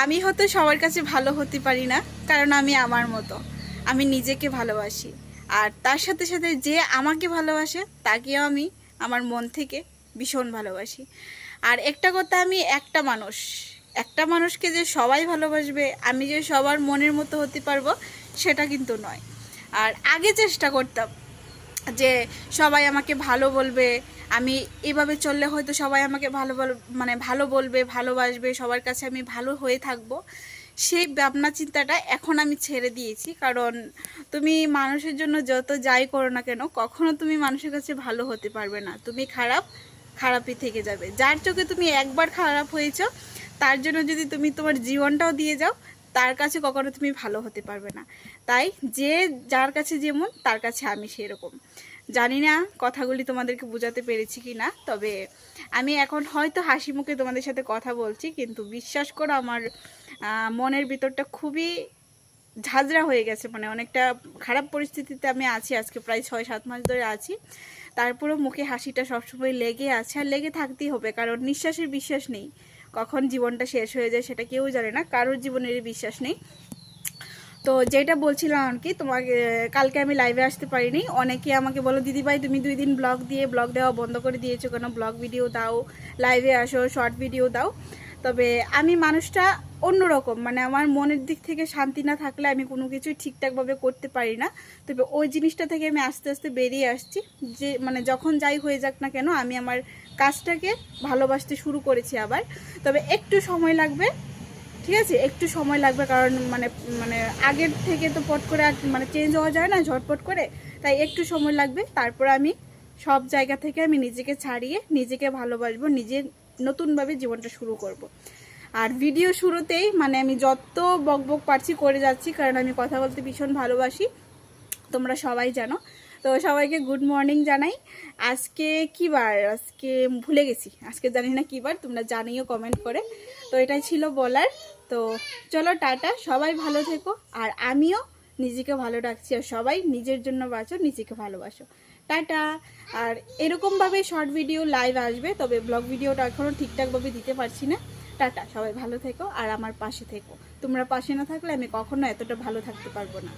আমি হয়তো সবার কাছে ভালো হতে পারি না, কারণ আমি আমার মতো, আমি নিজেকে ভালোবাসি। আর তার সাথে সাথে যে আমাকে ভালোবাসে তাকেও আমি আমার মন থেকে ভীষণ ভালোবাসি। আর একটা কথা, আমি একটা মানুষকে যে সবাই ভালোবাসবে, আমি যে সবার মনের মতো হতে পারবো সেটা কিন্তু নয়। আর আগে চেষ্টা করতাম যে সবাই আমাকে ভালো বলবে, আমি এভাবে চললে হয়তো সবাই আমাকে ভালো বলবে, ভালোবাসবে, সবার কাছে আমি ভালো হয়ে থাকব। সেই ভাবনা চিন্তাটা এখন আমি ছেড়ে দিয়েছি। কারণ তুমি মানুষের জন্য যত যাই করো না কেন, কখনো তুমি মানুষের কাছে ভালো হতে পারবে না। তুমি খারাপই থেকে যাবে। যার চোখে তুমি একবার খারাপ হয়েছ, তার জন্য যদি তুমি তোমার জীবনটাও দিয়ে যাও, তার কাছে কখনো তুমি ভালো হতে পারবে না। তাই যে যার কাছে যেমন, তার কাছে আমি সেরকম। জানি না কথাগুলি তোমাদেরকে বোঝাতে পেরেছি কি না, তবে আমি এখন হয়তো হাসি মুখে তোমাদের সাথে কথা বলছি, কিন্তু বিশ্বাস করো আমার মনের ভিতরটা খুবই ঝাঁঝরা হয়ে গেছে। মানে অনেকটা খারাপ পরিস্থিতিতে আমি আছি, আজকে প্রায় 6-7 মাস ধরে আছি। তারপরেও মুখে হাসিটা সবসময় লেগে আছে, আর লেগে থাকতেই হবে, কারণ নিঃশ্বাসের বিশ্বাস নেই। কখন জীবনটা শেষ হয়ে যায় সেটা কেউ জানে না, কারোর জীবনেরই বিশ্বাস নেই। তো যেটা বলছিলাম আর কি, তোমাকে কালকে আমি লাইভে আসতে পারিনি। অনেকে আমাকে বলো, দিদিভাই তুমি 2 দিন ব্লগ দেওয়া বন্ধ করে দিয়েছো কেন, ব্লগ ভিডিও দাও, লাইভে আসো, শর্ট ভিডিও দাও। তবে আমি মানুষটা অন্যরকম, মানে আমার মনের দিক থেকে শান্তি না থাকলে আমি কোনো কিছুই ঠিকঠাকভাবে করতে পারি না। তবে ওই জিনিসটা থেকে আমি আস্তে আস্তে বেরিয়ে আসছি, যে মানে যখন যাই হয়ে যাক না কেন, আমি আমার কাজটাকে ভালোবাসতে শুরু করেছি আবার। তবে একটু সময় লাগবে, ঠিক আছে, একটু সময় লাগবে, কারণ মানে মানে আগের থেকে তো পট করে আর মানে চেঞ্জ হওয়া যায় না ঝটপট করে। তাই একটু সময় লাগবে, তারপর আমি সব জায়গা থেকে আমি নিজেকে ছাড়িয়ে নিজেকে ভালোবাসবো, নিজের নতুনভাবে জীবনটা শুরু করব। আর ভিডিও শুরুতেই মানে আমি যত বকবক পারছি করে যাচ্ছি, কারণ আমি কথা বলতে ভীষণ ভালোবাসি, তোমরা সবাই জানো। তো সবাইকে গুড মর্নিং জানাই। আজকে কী বার, আজকে ভুলে গেছি, আজকে জানি না কী বার, তোমরা জানিও কমেন্ট করে। তো এটাই ছিল বলার। তো চলো টাটা, সবাই ভালো থেকো। আর আমিও নিজেকে ভালো রাখছি, আর সবাই নিজের জন্য বাঁচো, নিজেকে ভালোবাসো। টাটা। আর এরকমভাবে শর্ট ভিডিও লাইভ আসবে, তবে ব্লগ ভিডিওটা এখনও ঠিকঠাকভাবে দিতে পারছি না। টাটা, সবাই ভালো থেকো আর আমার পাশে থেকো। তোমরা পাশে না থাকলে আমি কখনো এতটা ভালো থাকতে পারবো না।